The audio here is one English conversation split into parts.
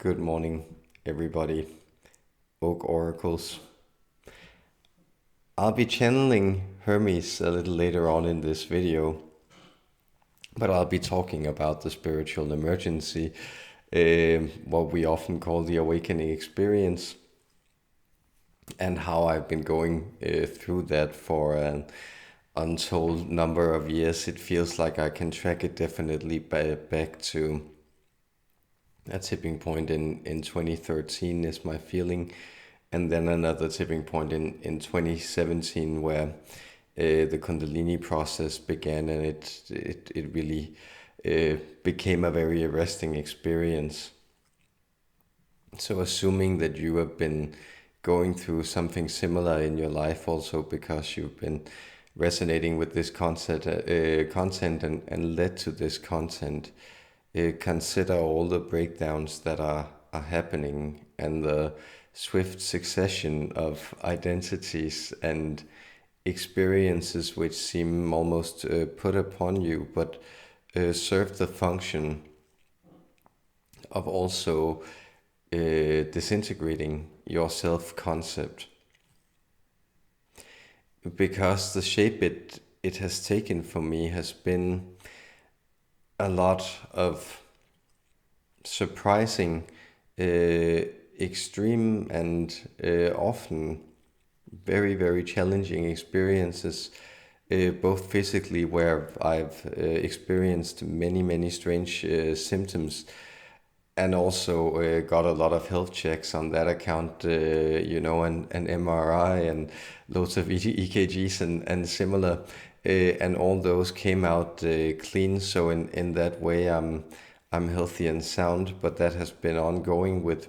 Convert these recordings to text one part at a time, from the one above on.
Good morning, everybody. Oak Oracles. I'll be channeling Hermes a little later on in this video, but I'll be talking about the spiritual emergency, what we often call the awakening experience, and how I've been going through that for an untold number of years. It feels like I can track it definitely back to a tipping point in 2013 is my feeling, and then another tipping point in 2017 where the Kundalini process began, and it really became a very arresting experience. So assuming that you have been going through something similar in your life also because you've been resonating with this content and led to this content, consider all the breakdowns that are happening and the swift succession of identities and experiences which seem almost put upon you, but serve the function of also disintegrating your self-concept. Because the shape it has taken for me has been a lot of surprising, extreme, and often very, very challenging experiences, both physically, where I've experienced many, many strange symptoms, and also got a lot of health checks on that account, an MRI and loads of EKGs and similar, and all those came out clean. So in that way, I'm healthy and sound, but that has been ongoing with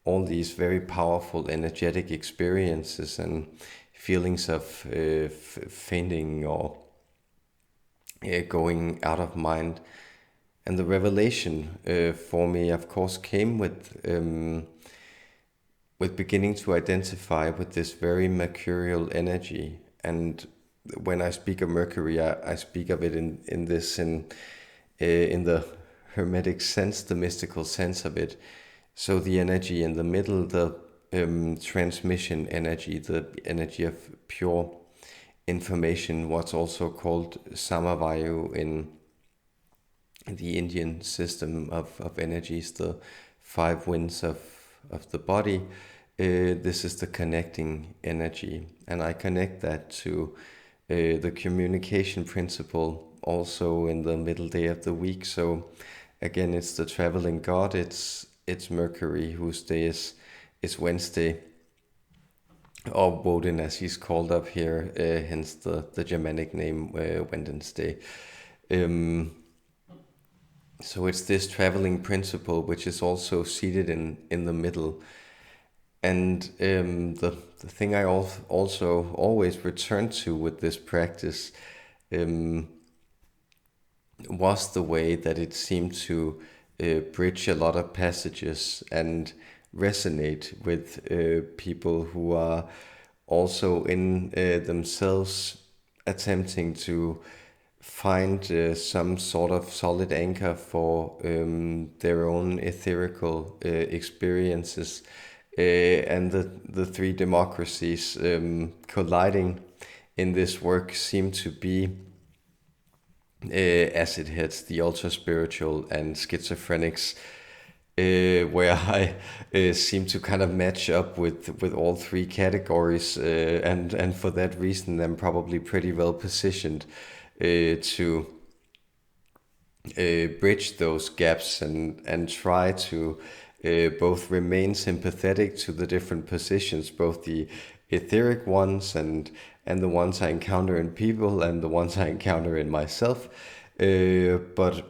all these very powerful energetic experiences and feelings of fainting or going out of mind. And the revelation for me, of course, came with beginning to identify with this very mercurial energy. And when I speak of Mercury, I speak of it in the Hermetic sense, the mystical sense of it. So the energy in the middle, the transmission energy, the energy of pure information, what's also called Samavayu in the Indian system of energies, the five winds of the body. This is the connecting energy, and I connect that to the communication principle also in the middle day of the week. So again, it's the traveling god, it's Mercury, whose day is Wednesday, or Woden as he's called up here, hence the Germanic name Wednesday. So it's this traveling principle which is also seated in the middle. And the thing I also always return to with this practice was the way that it seemed to bridge a lot of passages and resonate with people who are also in themselves attempting to find some sort of solid anchor for their own etherical experiences, and the three democracies colliding in this work seem to be acid heads, the ultra spiritual, and schizophrenics, where I seem to kind of match up with all three categories, and for that reason I'm probably pretty well positioned to bridge those gaps and try to both remain sympathetic to the different positions, both the etheric ones and the ones I encounter in people and the ones I encounter in myself, but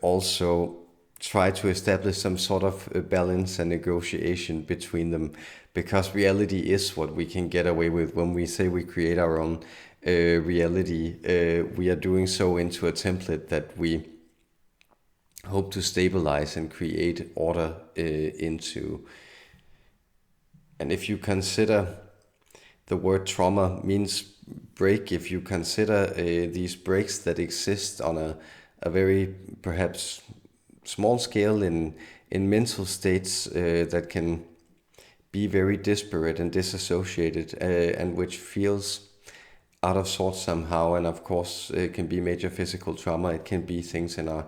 also try to establish some sort of balance and negotiation between them, because reality is what we can get away with when we say we create our own reality. We are doing so into a template that we hope to stabilize and create order into. And if you consider the word trauma means break, if you consider these breaks that exist on a very perhaps small scale in mental states that can be very disparate and disassociated, and which feels out of sorts somehow. And of course, it can be major physical trauma. It can be things in our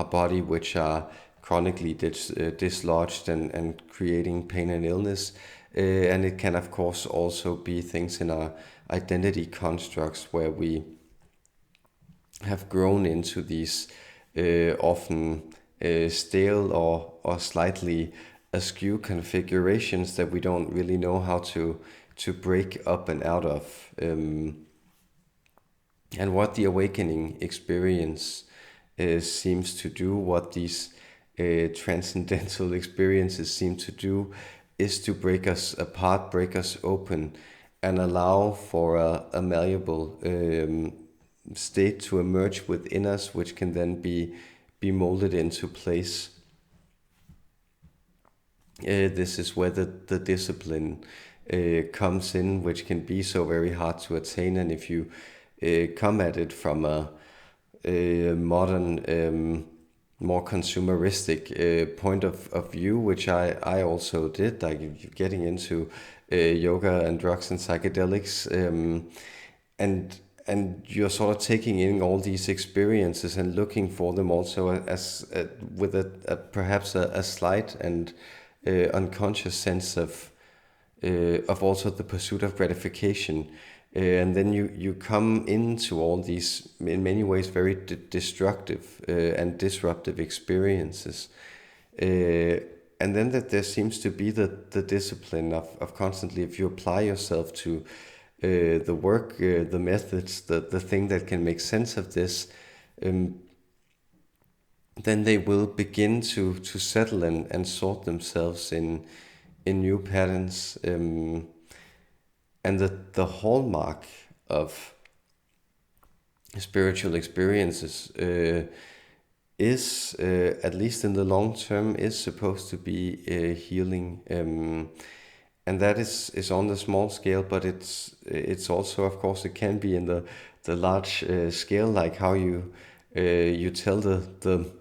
body which are chronically dislodged and creating pain and illness. And it can, of course, also be things in our identity constructs where we have grown into these often stale or slightly askew configurations that we don't really know how to break up and out of. And what the awakening experience seems to do, what these transcendental experiences seem to do, is to break us apart, break us open, and allow for a malleable state to emerge within us, which can then be molded into place. This is where the discipline comes in, which can be so very hard to attain. And if you come at it from a modern, more consumeristic point of view, which I also did, like getting into yoga and drugs and psychedelics, and you're sort of taking in all these experiences and looking for them also as with perhaps a slight and unconscious sense of also the pursuit of gratification. And then you come into all these, in many ways, very destructive and disruptive experiences. And then that there seems to be the discipline of constantly, if you apply yourself to the work, the methods, the thing that can make sense of this, then they will begin to settle and sort themselves in new patterns. And the hallmark of spiritual experiences is, at least in the long term, is supposed to be healing. And that is on the small scale, but it's also, of course, it can be in the large scale, like how you tell the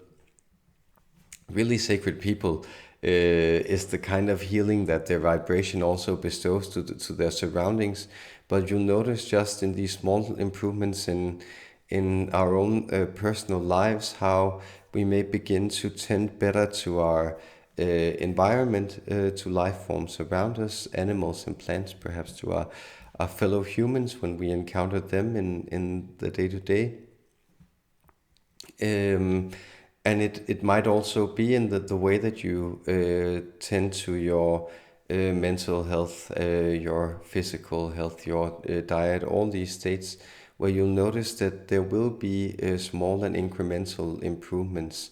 really sacred people is the kind of healing that their vibration also bestows to their surroundings. But you'll notice just in these small improvements in our own personal lives, how we may begin to tend better to our environment, to life forms around us, animals and plants, perhaps to our fellow humans when we encounter them in the day-to-day. And it might also be in the way that you tend to your mental health, your physical health, your diet, all these states, where you'll notice that there will be small and incremental improvements.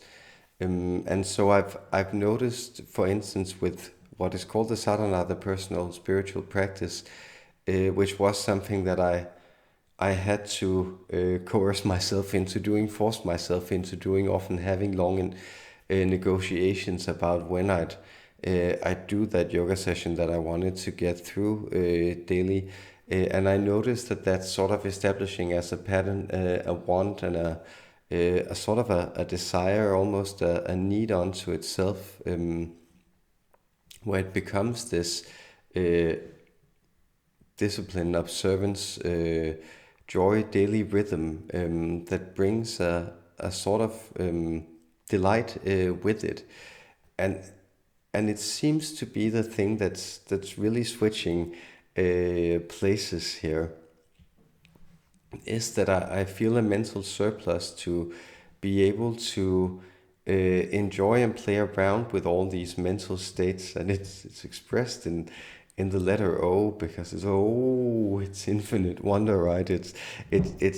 And so I've noticed, for instance, with what is called the sadhana, the personal spiritual practice, which was something that I had to coerce myself into doing, force myself into doing, often having long negotiations about when I'd do that yoga session that I wanted to get through daily. And I noticed that that's sort of establishing as a pattern, a want and a sort of a desire, almost a need unto itself, where it becomes this discipline, observance, joy, daily rhythm that brings a sort of delight with it. And it seems to be the thing that's really switching places here, is that I feel a mental surplus to be able to enjoy and play around with all these mental states. And it's expressed in the letter O, because it's infinite wonder, right? It's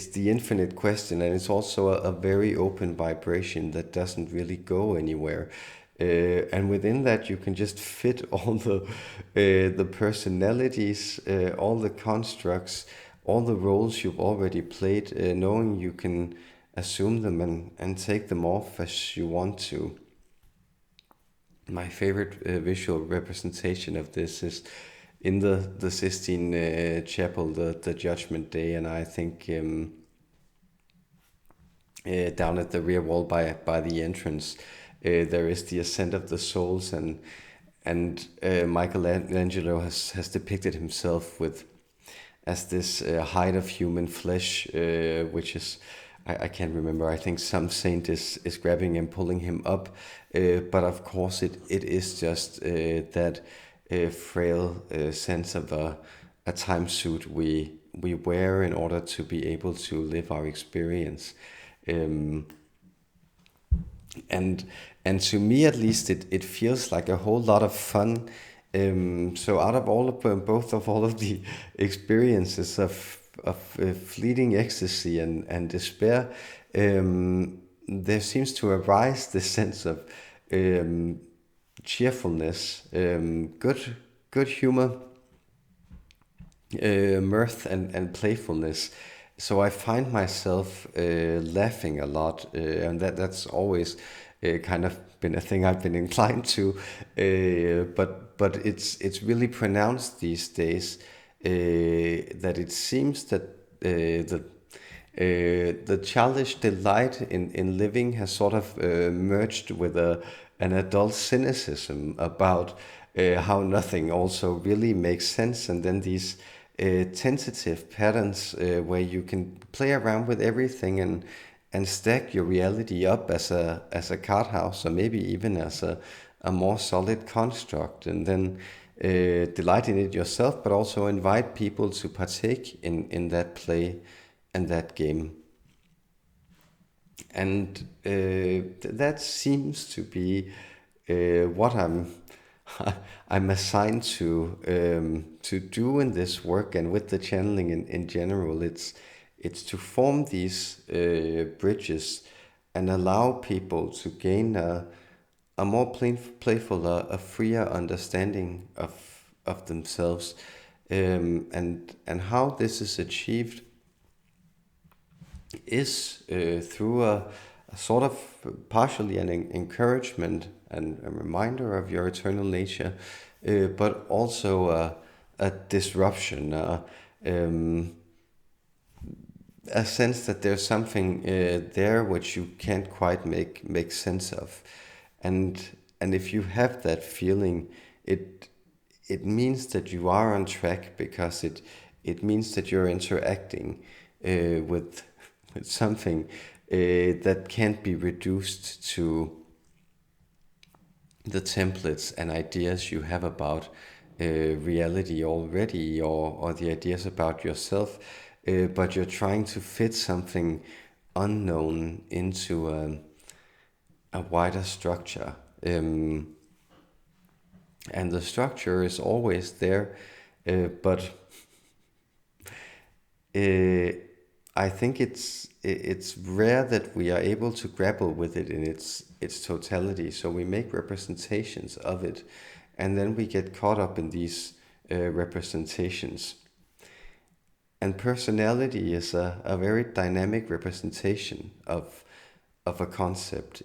the infinite question, and it's also a very open vibration that doesn't really go anywhere. And within that, you can just fit all the personalities, all the constructs, all the roles you've already played, knowing you can assume them and take them off as you want to. My favorite visual representation of this is in the Sistine Chapel, the Judgment Day, and I think down at the rear wall by the entrance, there is the ascent of the souls, and Michelangelo has depicted himself with as this hide of human flesh, which is, I can't remember, I think some saint is grabbing and pulling him up, but of course it is just that frail sense of a time suit we wear in order to be able to live our experience. Um, and and to me at least it feels like a whole lot of fun. So out of all of both of all of the experiences of fleeting ecstasy and despair, there seems to arise this sense of um, cheerfulness, good humor, mirth and playfulness. So I find myself laughing a lot, and that's always kind of been a thing I've been inclined to. But it's really pronounced these days that it seems that the childish delight in living has sort of merged with an adult cynicism about how nothing also really makes sense, and then these tentative patterns where you can play around with everything and stack your reality up as a card house, or maybe even as a more solid construct, and then delight in it yourself, but also invite people to partake in that play and that game. And that seems to be what I'm assigned to do in this work, and with the channeling in general. It's to form these bridges and allow people to gain a more playful, a freer understanding of themselves, and how this is achieved is through a sort of partially an encouragement and a reminder of your eternal nature, but also a disruption, a sense that there's something there which you can't quite make sense of, and if you have that feeling, it means that you are on track, because it means that you're interacting with something that can't be reduced to the templates and ideas you have about reality already, or the ideas about yourself, but you're trying to fit something unknown into a wider structure. And the structure is always there, but I think it's rare that we are able to grapple with it in its totality. So we make representations of it, and then we get caught up in these representations. And personality is a very dynamic representation of a concept.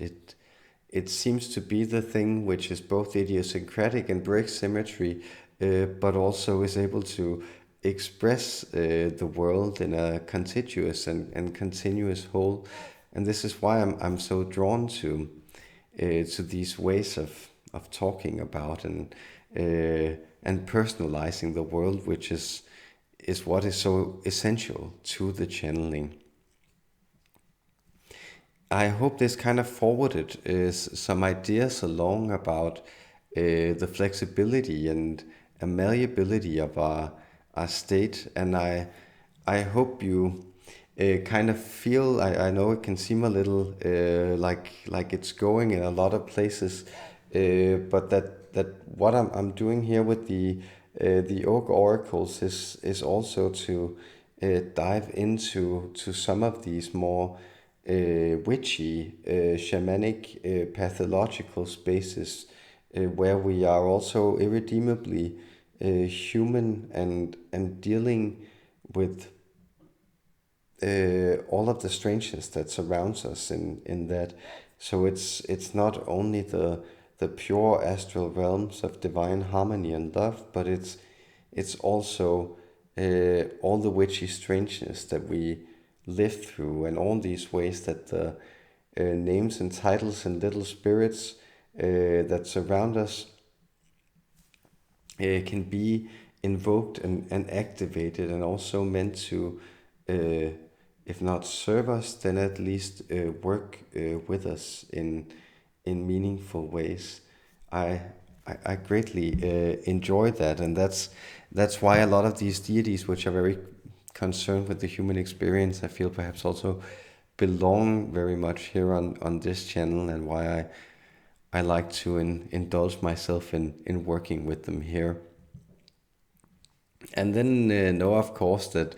It seems to be the thing which is both idiosyncratic and breaks symmetry, but also is able to express the world in a contiguous and continuous whole. And this is why I'm so drawn to these ways of talking about and personalizing the world, which is what is so essential to the channeling. I hope this kind of forwarded some ideas along about the flexibility and malleability of our state, and I hope you kind of feel. I know it can seem a little like it's going in a lot of places, but that what I'm doing here with the oak oracles is also to dive into some of these more witchy, shamanic, pathological spaces where we are also irredeemably human and dealing with all of the strangeness that surrounds us in that. So it's not only the pure astral realms of divine harmony and love, but it's also all the witchy strangeness that we live through, and all these ways that names and titles and little spirits that surround us can be invoked and activated, and also meant to, if not serve us, then at least work with us in meaningful ways. I I greatly enjoy that, and that's why a lot of these deities, which are very concerned with the human experience, I feel perhaps also belong very much here on this channel, and why I like to indulge myself in working with them here. And then know, of course, that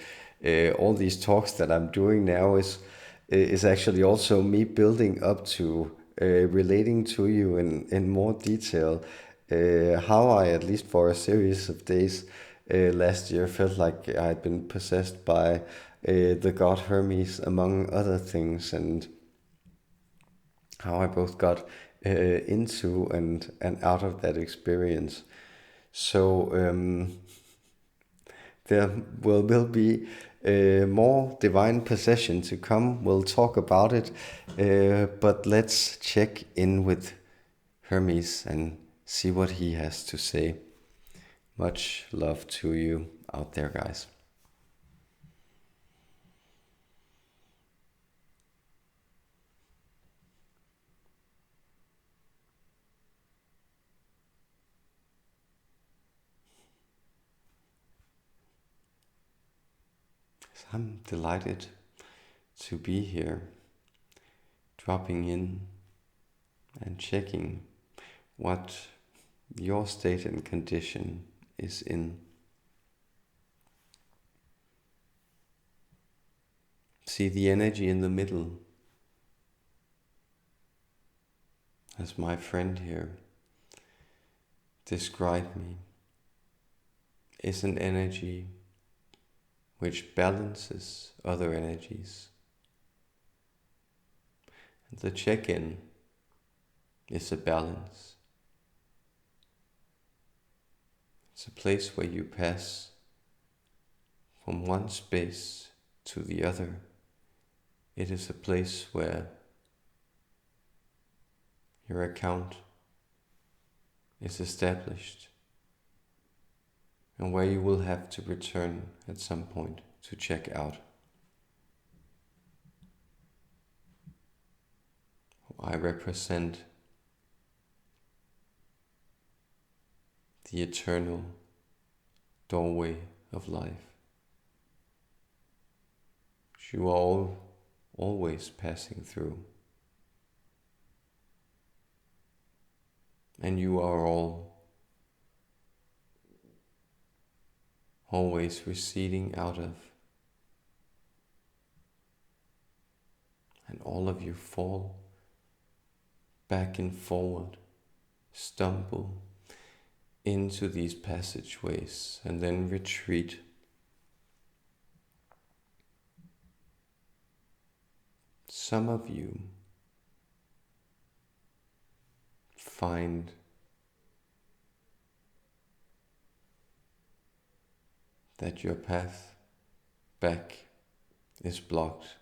all these talks that I'm doing now is actually also me building up to relating to you in more detail how I, at least for a series of days last year, felt like I had been possessed by the god Hermes, among other things, and how I both got into and out of that experience. So there will be more divine possession to come. We'll talk about it, but let's check in with Hermes and see what he has to say. Much love to you out there, guys. I'm delighted to be here, dropping in and checking what your state and condition is in. See the energy in the middle, as my friend here described me, is an energy which balances other energies. And the check-in is a balance. It's a place where you pass from one space to the other. It is a place where your account is established, and where you will have to return at some point to check out. I represent the eternal doorway of life, which you are all always passing through. And you are all always receding out of. And all of you fall back and forward, stumble into these passageways, and then retreat. Some of you find that your path back is blocked,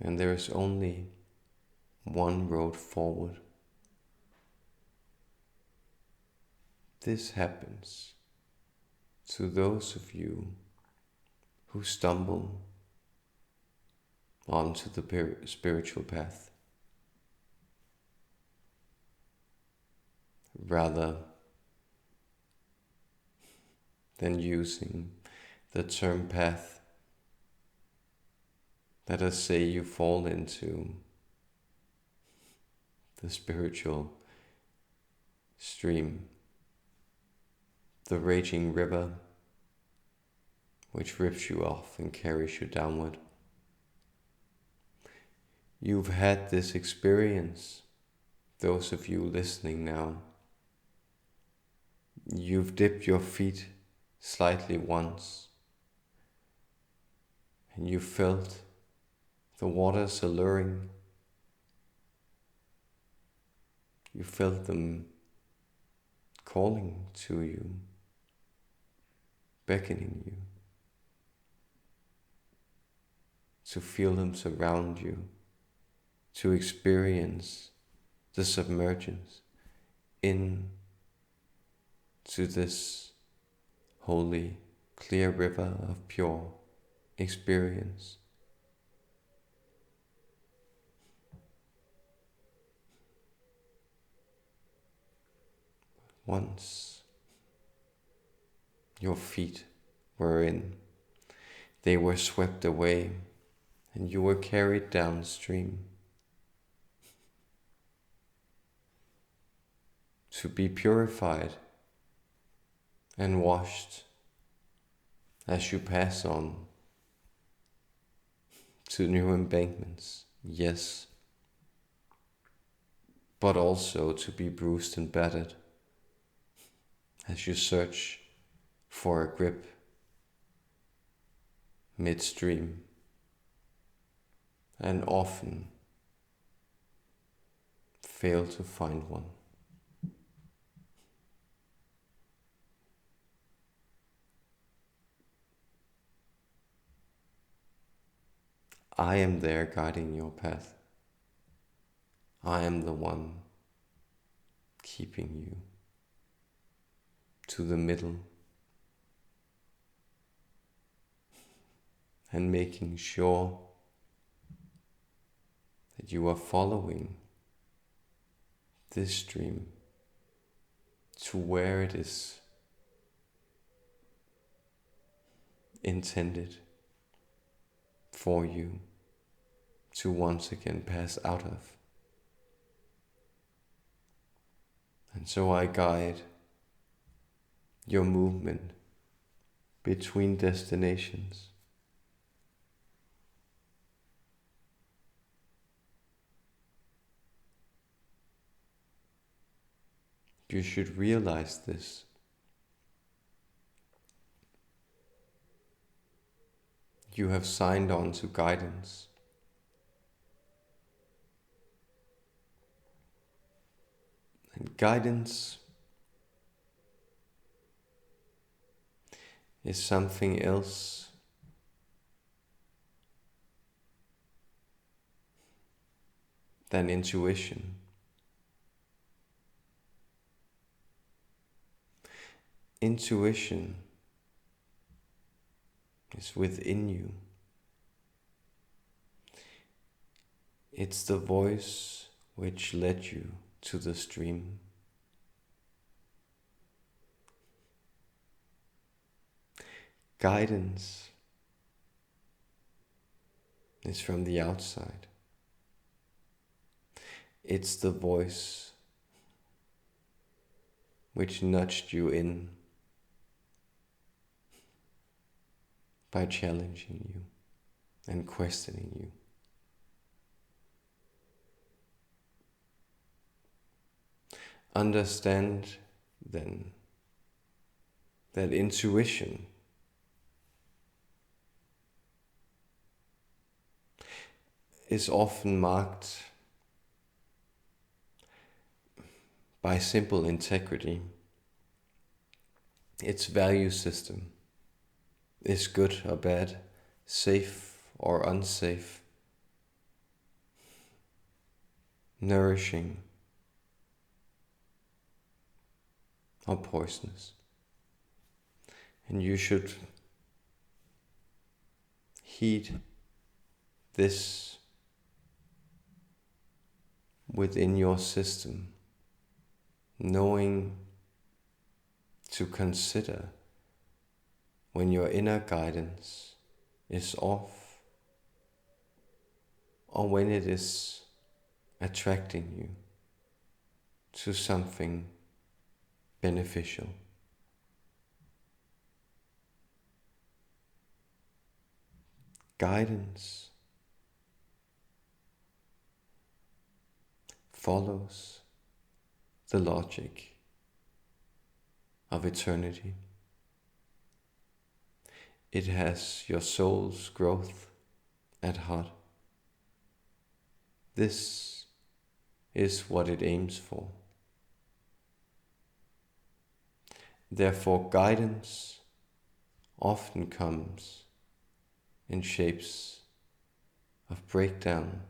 and there is only one road forward. This happens to those of you who stumble onto the spiritual path, rather than using the term path. Let us say you fall into the spiritual stream, the raging river which rips you off and carries you downward. You've had this experience, those of you listening now. You've dipped your feet slightly once, and you felt the waters alluring. You felt them calling to you, beckoning you to feel them surround you, to experience the submergence into this holy, clear river of pure experience. Once your feet were in, they were swept away and you were carried downstream to be purified and washed as you pass on to new embankments, yes, but also to be bruised and battered as you search for a grip midstream and often fail to find one. I am there guiding your path. I am the one keeping you to the middle and making sure that you are following this stream to where it is intended for you to once again pass out of. And so I guide your movement between destinations. You should realize this. You have signed on to guidance. And guidance is something else than intuition. Intuition is within you. It's the voice which led you to the stream. Guidance is from the outside. It's the voice which nudged you in by challenging you and questioning you. Understand then that intuition is often marked by simple integrity. Its value system is good or bad, safe or unsafe, nourishing or poisonous. And you should heed this within your system, knowing to consider when your inner guidance is off or when it is attracting you to something beneficial. Guidance follows the logic of eternity. It has your soul's growth at heart. This is what it aims for. Therefore, guidance often comes in shapes of breakdown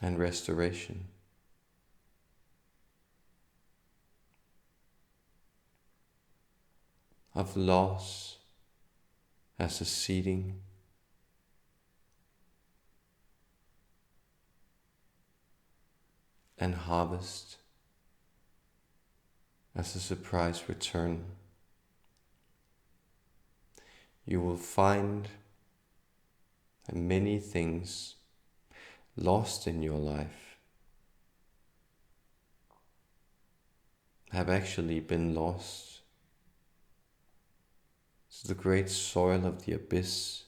and restoration. Of loss as a seeding, and harvest as a surprise return. You will find that many things lost in your life have actually been lost to the great soil of the abyss,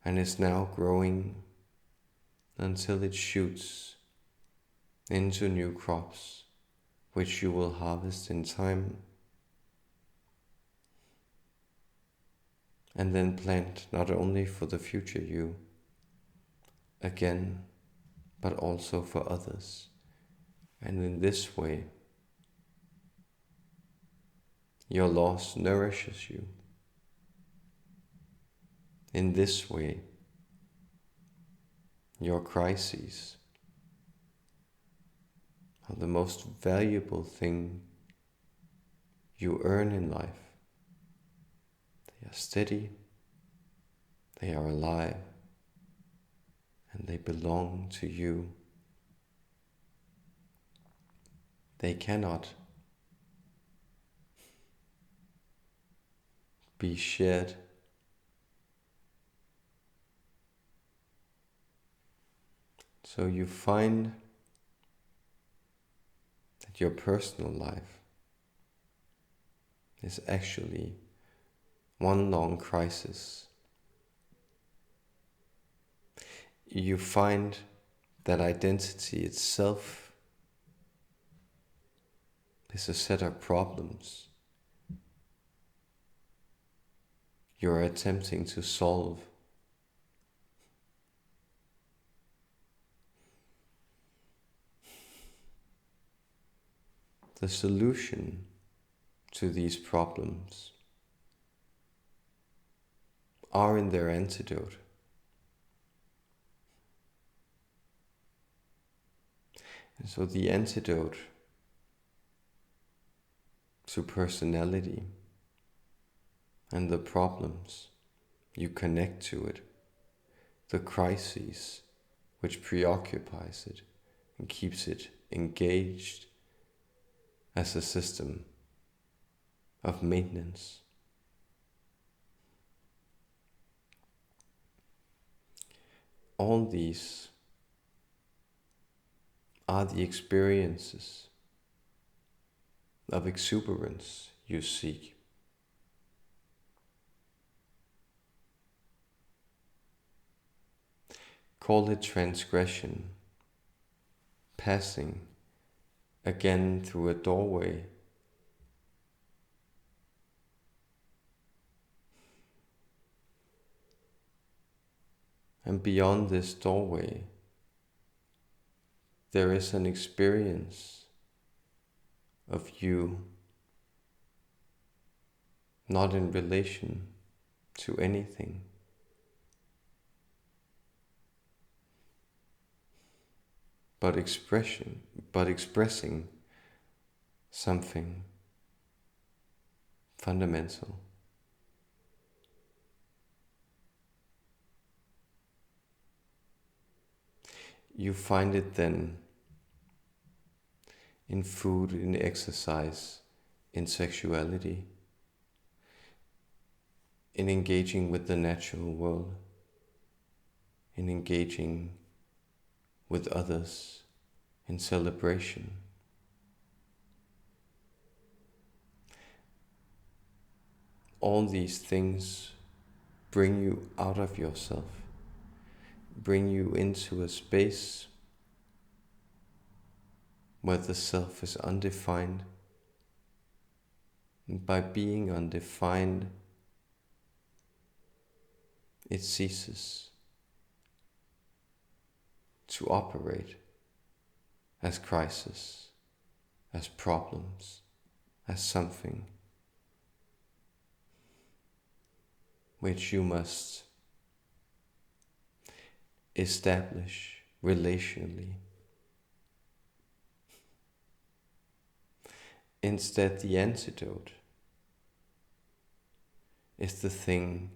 and is now growing until it shoots into new crops, which you will harvest in time, and then plant not only for the future you again, but also for others. And in this way, your loss nourishes you. In this way, your crises are the most valuable thing you earn in life. They are steady, they are alive, and they belong to you. They cannot be shared. So you find that your personal life is actually one long crisis. You find that identity itself is a set of problems you're attempting to solve. The solution to these problems are in their antidote. And so the antidote to personality and the problems you connect to it, the crises which preoccupies it and keeps it engaged as a system of maintenance. All these are the experiences of exuberance you seek. Call it transgression, passing again through a doorway, and beyond this doorway there is an experience of you not in relation to anything, but expressing something fundamental. You find it then in food, in exercise, in sexuality, in engaging with the natural world, in engaging with others, in celebration. All these things bring you out of yourself, bring you into a space where the self is undefined. And by being undefined, it ceases to operate as crisis, as problems, as something which you must establish relationally. Instead, the antidote is the thing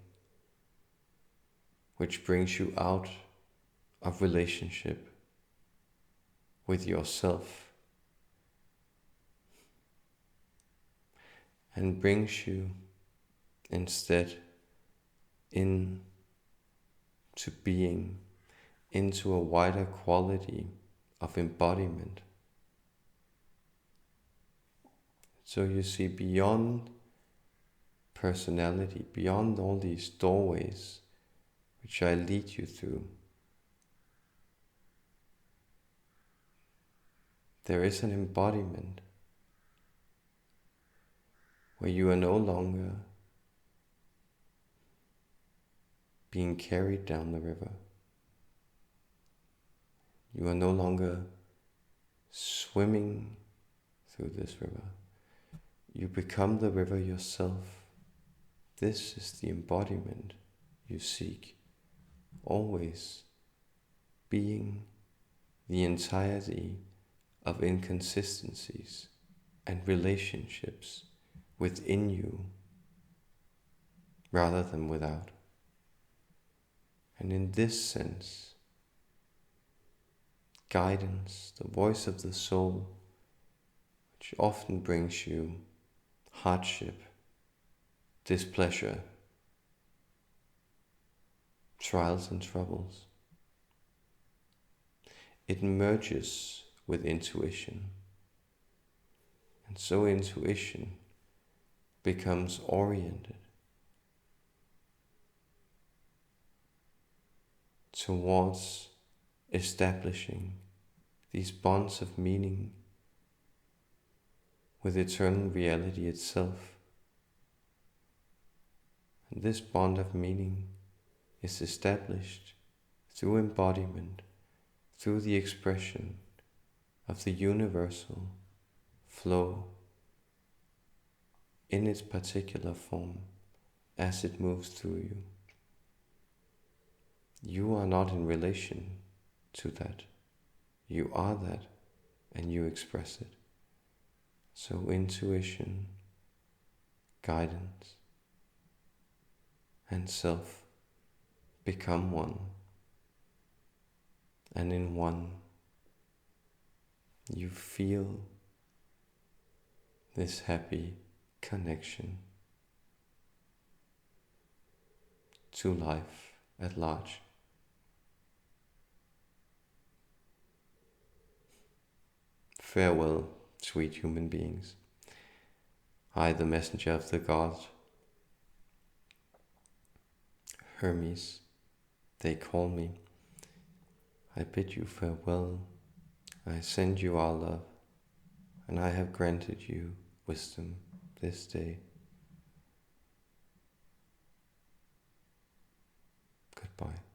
which brings you out of relationship with yourself and brings you instead into being, into a wider quality of embodiment. So you see, beyond personality, beyond all these doorways which I lead you through, there is an embodiment where you are no longer being carried down the river. You are no longer swimming through this river. You become the river yourself. This is the embodiment you seek, always being the entirety of inconsistencies and relationships within you rather than without. And in this sense, guidance, the voice of the soul, which often brings you hardship, displeasure, trials and troubles, it merges with intuition. And so intuition becomes oriented towards establishing these bonds of meaning with eternal reality itself. And this bond of meaning is established through embodiment, through the expression of the universal flow in its particular form as it moves through you. You are not in relation to that. You are that, and you express it. So intuition, guidance, and self become one. And in one, you feel this happy connection to life at large. Farewell, sweet human beings. I, the messenger of the gods, Hermes, they call me. I bid you farewell. I send you our love, and I have granted you wisdom this day. Goodbye.